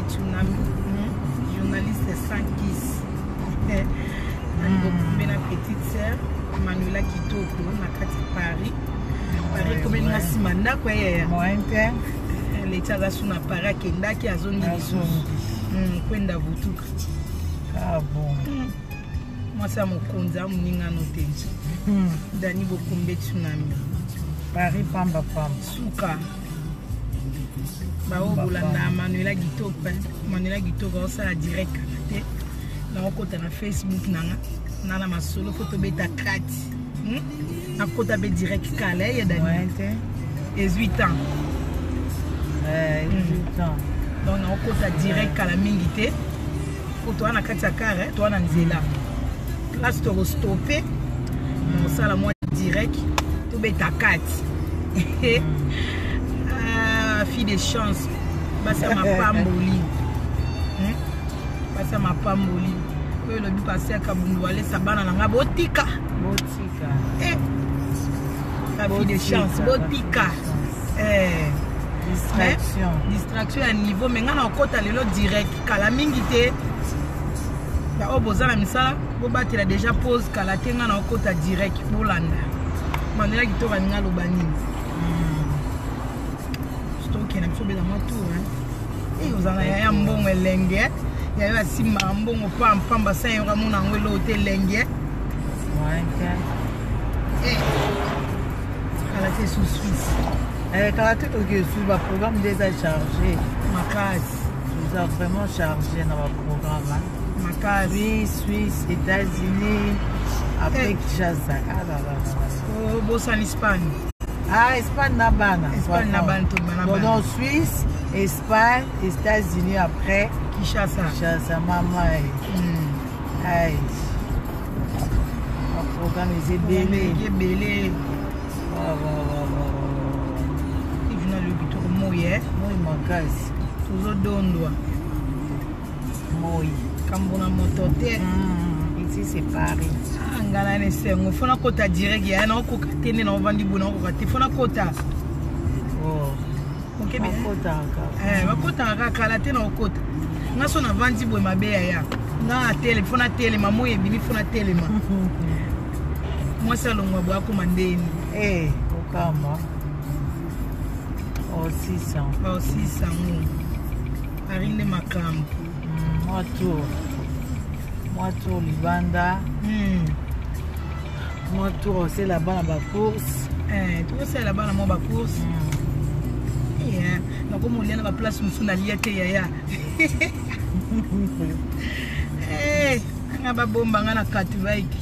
Tsunami, journaliste sans kiss. La petite sœur, Manuela Kitoko, Nakati Paris. Paris, comme une massimanda, quoi. Les tchazasuna para kenda qui a zone de kwenda vutuka. Ah bon. Moi ça mon konza muninga notenzi. Dani Bokumbe Tsunami. Paris pamba pamba. Suka. Ba obolanda Manuela Kitoko, Manuela Kitoko ça la direct te. Na okota na Facebook nanga. Nana masolo photo beta kati. Na kota be direct kala ya dani. 18 ans. 18 ans. Donc on côté direct à la mingité. Pour toi na kati ya carré, toi na nzela. Là tu te stopper. On ça la moi direct, tu beta kati. Ah, fille de chance. Basa ma pamboli. Basa ma pamboli. Que le but passé à Kabundu aller sa bana na botika. Botika. La fille de chance, botika. Distraction à niveau mais ngana okota lelo direct kala mingité ba obozala misala bo batela déjà pause kala tenga na okota direct bolanda Manuela Kitoko ngalo bani stock na mfobe la moto et ozana ya mbongo elenge ya simba mbongo pamba sa yo ramona ngwelo hotel lenge kala te sous Suisse. Karaté sur le programme déjà chargé. Ma case. Nous avons vraiment chargé dans le programme. Ma case. Suisse, États-Unis, après Kinshasa. Ah là là. Oh, boss en Espagne. Ah, Espagne Nabana. Espagne Nabana tout le donc Suisse, Espagne, États-Unis après Kinshasa. Kinshasa, maman. Aïe. Le programme est belé. Belé. Moi makasi toujours dondwa moi kambona motote ici c'est Paris ngala ne sengo fona kota direct ya na ko katene na vandi bona ko kati fona kota OK bien kota bakota ka kala te na kota ngaso na vandi boy mabe ya na telefona telema moye bini fona telema moi ça lo ngwa bwa ko mandeni okama 600. 600. Arine Makam. Moi tour Libanda. Moi tour c'est là-bas dans la course. Tu c'est là-bas dans ma course. Na comme on est dans la place où na liate yaya. Nga ba bomba nga na katvaiki.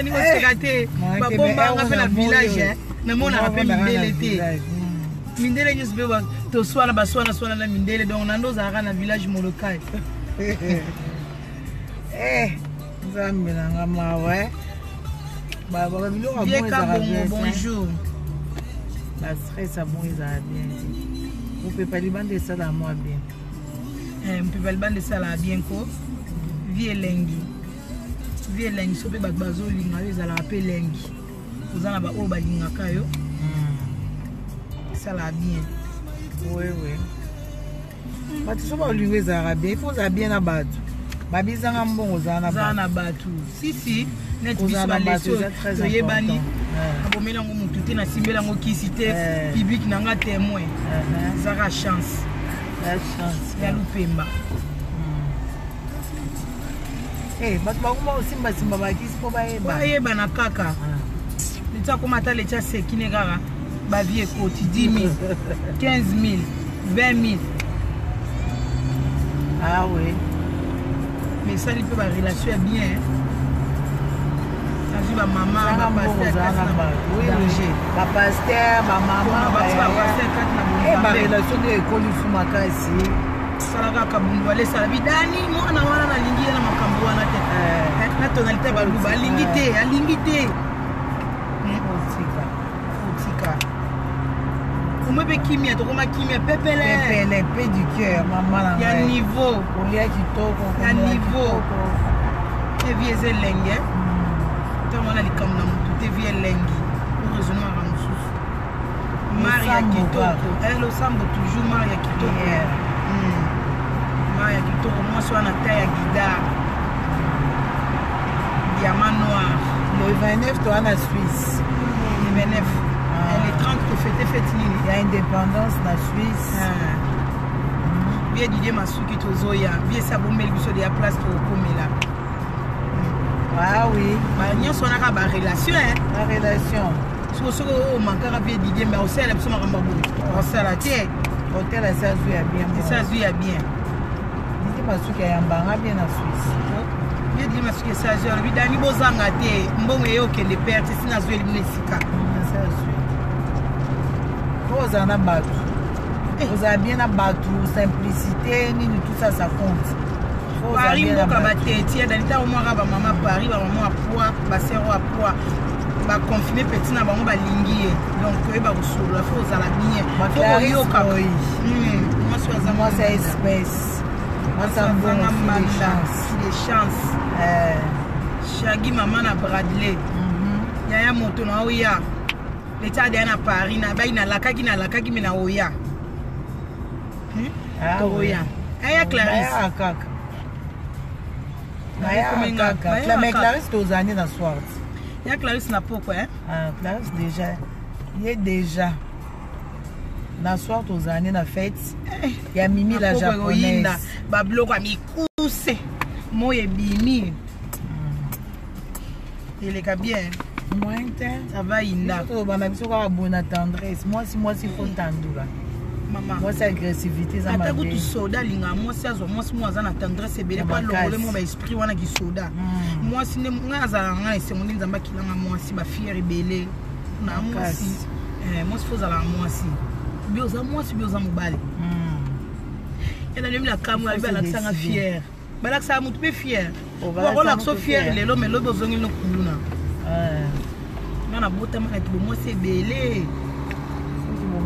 Ni mosekate ba bomba nga na village na mona rappel mindele te. Mindele just be wa to swana ba swana na mindele donc na ndo za na village molokai. Nzambe na nga mawe. Ba biloko bonjour. La stress à bon ils a bien. Vous pouvez pas libande ça là moi bien. On peut pas libande ça là bien ko. Vie lengi. Vie lengi so pe bazo linga les ala pe lengi. Vous en ba o ba linga kayo. Ça là bien. Oui. Ba tu so ba linga za bien, il faut ça bien na batu. Ba bizanga mbongo za na batu. Si. Net biso ba leso to yebani. Abomela ngo mutu te na simbela ngo kisite public nanga témoin. Zara chance. La chance. Ya lupemba. Batu bakuma simba bakisi po bayeba. Bayeba na kaka. Leta komata lecha sekine kaka. Ba vie koti 10 000, 15 000, 20 000. Ah oui. Mais ça il peut ba relation bien. Ma maman, ma pasteur, ma pasteur, ma maman, ma relation de l'école sous ma case. Salaka kabundu ale salabidani mwana wana na lingi na makambo wana te. Na tonalité ba luba alingite. Otika. Umebe kimia to koma kimia pepele pe du cœur maman la. Ya niveau, olia kitoko. Ya niveau. Et vieze lenge. On a les caméras, tout est bien lengi. Heureusement, Maria Kitoko. Elle au sambo toujours Maria Kitoko. Maria Kitoko, moi soit na taille à guidard. Diamant noir. Le 29, toi, en Suisse. Le 29. Elle est 30 pour fêter Nini. Il y a indépendance en Suisse. Bien Didier Masuki Tozoya. Bien Sabomel Bisso de la place pour Komela. Ah oui. Nous avons une relation. La relation. Si vous avez un bien Didier, mais aussi elle a besoin de on s'est la tienne. Hôtel à ça joue bien. Ça joue bien. Didier Masuki a un bar bien en Suisse. Bien Didier Masuki ça joue. Lui Dani Bozanga te. Mbongo yo ke de perte si na joue éliminer Sika. Ça joue. Vous en avez battu. Vous avez bien abattu, simplicité, tout ça, ça compte. Paris, Mboka Batétia, Danita, au moins, maman Paris, maman à poids, basero à poids, va confiner petit na bango balingi. Donc, il va vous sauver, il faut la bien. Moi, c'est espèce. Moi, c'est un bon des chances. Shaggy, maman à Bradley. Yaya moto na oya. L'état d'Anna Paris, na baina lakaki na lakaki na oya. Ah oui. Aya Clarisse. Mais Clarisse aux années dans soir. Il y a Clarisse n'a pas quoi. Clarisse déjà. Il est déjà. Dans soir aux années dans fête. Il y a Mimi la japonaise. Bablo kwa mikuse. Moye bimi. Il est bien. Moi, ça va Inda. Bonne tendresse. Moi, si faut tendre. Maman. Moi, c'est agressivité. Ça m'a dit. Soda, moi, c'est moi, la tendresse, c'est bien. Pas le mon esprit, on a qui soda. Moi, si nous avons c'est mon nzamba qui l'a moi, si ma fille est rebelle. Moi, si. Moi, si faut à la moi, si. Bioza, moi, si bioza mobile. Elle a même la caméra, elle a l'accent fier. Mais là, ça a monté fier. On va l'accent fier, les hommes, mais l'autre besoin de nous. On a beau temps, moi, c'est belé.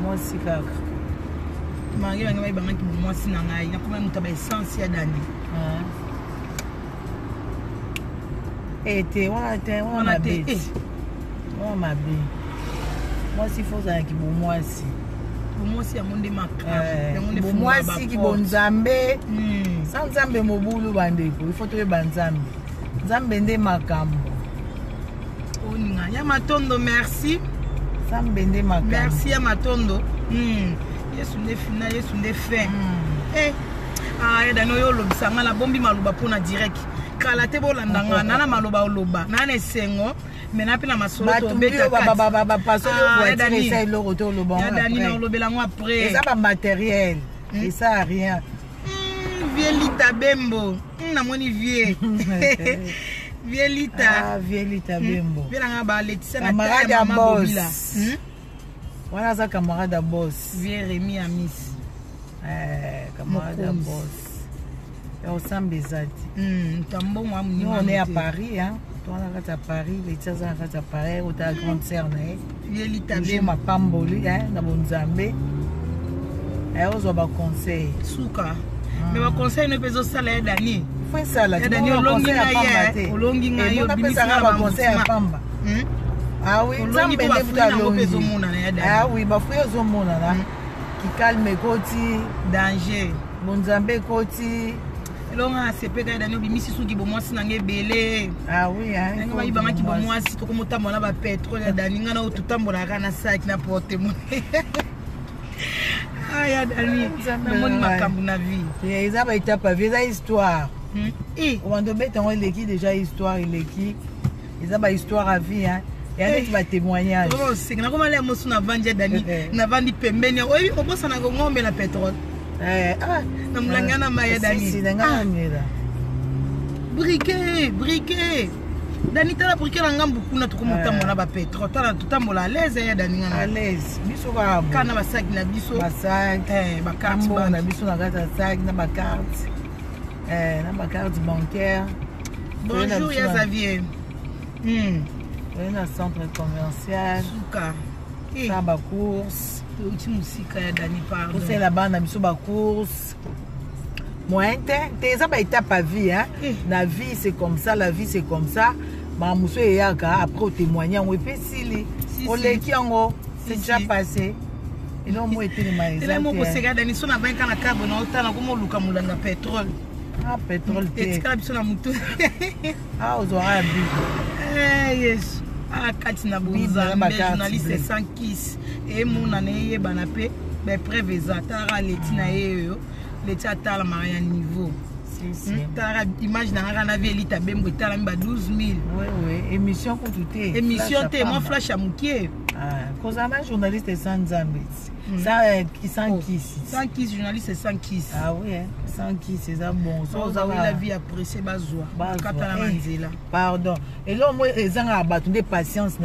Moi, c'est caca. Marie va ngaba ki moi si na ngai na kuma mutaba essence ya dani ete wana te wana te wana mabe moi si faut za ki moi si ya monde makra ya monde moi si ki bonzambe sans nzambe mobulu bandeko il faut to banzambe nzambe nde makambo oninga ya matondo merci nzambe nde makambo merci ya matondo Yesu nde fina Yesu nde fin dano yo lobisanga la bombi maluba pona direct kala te bolandanga nana maloba oloba nana esengo mena pe na masolo to beta ba paso yo voiture essaye le retour le bon dani na olobela ngo après ça ba matériel et ça a rien Vielita Bembo na moni vie Vielita Vielita Bembo belanga ba Letisa na camarade à boss. Voilà ça camarade à boss. Vieux Rémi Amis. Camarade à boss. Et au sein des autres. Nous on est à Paris, hein. Toi on est à Paris, les tiens à Paris, au ta grande sœur né. Vielita Bembo. J'ai ma pamboli, hein, na Bonzambe. Et on a conseil. Souka. Mais ma conseil ne peut pas ça Dani. Faut ça là. Dani olongi na ye. Olongi na yo bimisa na conseil à Pamba. Ah oui, ah oui, bah frère zomona là. Qui calme koti danger. Bonzambe koti. Longa CP ka Dani bimisi suki bo mwasi na ngebele. Ah oui, hein. Nga ba ki bo mwasi to ko motambola ba pétrole Dani nga na otutambola kana sac na porte mon. Aya Dani, na moni makambu na vie. Et ils avaient étape à visa histoire. On doit mettre en l'équipe déjà histoire et l'équipe. Ils avaient histoire à vie, hein. Et avec ma témoignage. C'est que comment les mots sont à vendre Dani, na vandi pembeni. Oui, on bosse na ngombe la pétrole. Na mulanga na maya Dani. Si nga mira. Briquet. Dani tala briquet na ngambu kuna to komutambo na ba pétrole. Tala tutambo la l'aise ya Dani nga. À l'aise. Biso ka bo. Kana ba sac na biso. Ba sac. Ba carte na biso na gata sac na ba carte. Na ba carte bancaire. Bonjour ya Xavier. On est dans le centre commercial. Souka. Ça va course. Tu musique ya Dani pardon. C'est là-bas na biso ba course. Moi t'es ça ba étape à vie hein. La vie c'est comme ça, la vie c'est comme ça. Ma muso yaka après témoigner on peut sili. On les qui en c'est déjà passé. eloko moko etelema tele moko sekada ni so na banka na carbone na otala komo luka mulanga pétrole pétrole te etikala biso na mutu ozwaka ya bi yes kati na bonzambe journaliste sans kiss emona na eyebana mpe bepreve eza talaka leti na ye oyo leti atalamaka ya niveau talaka image na ngaka na vie elita bembo etalami ba 12 000 émission kutu te émission te mwa flash ya mokie kozala na journaliste sans nzambe sans kiss journaliste sans kiss sans kiss eza bon la vie appréciée bazwa katala na nzela pardon eloko mo ezanga bato nde patience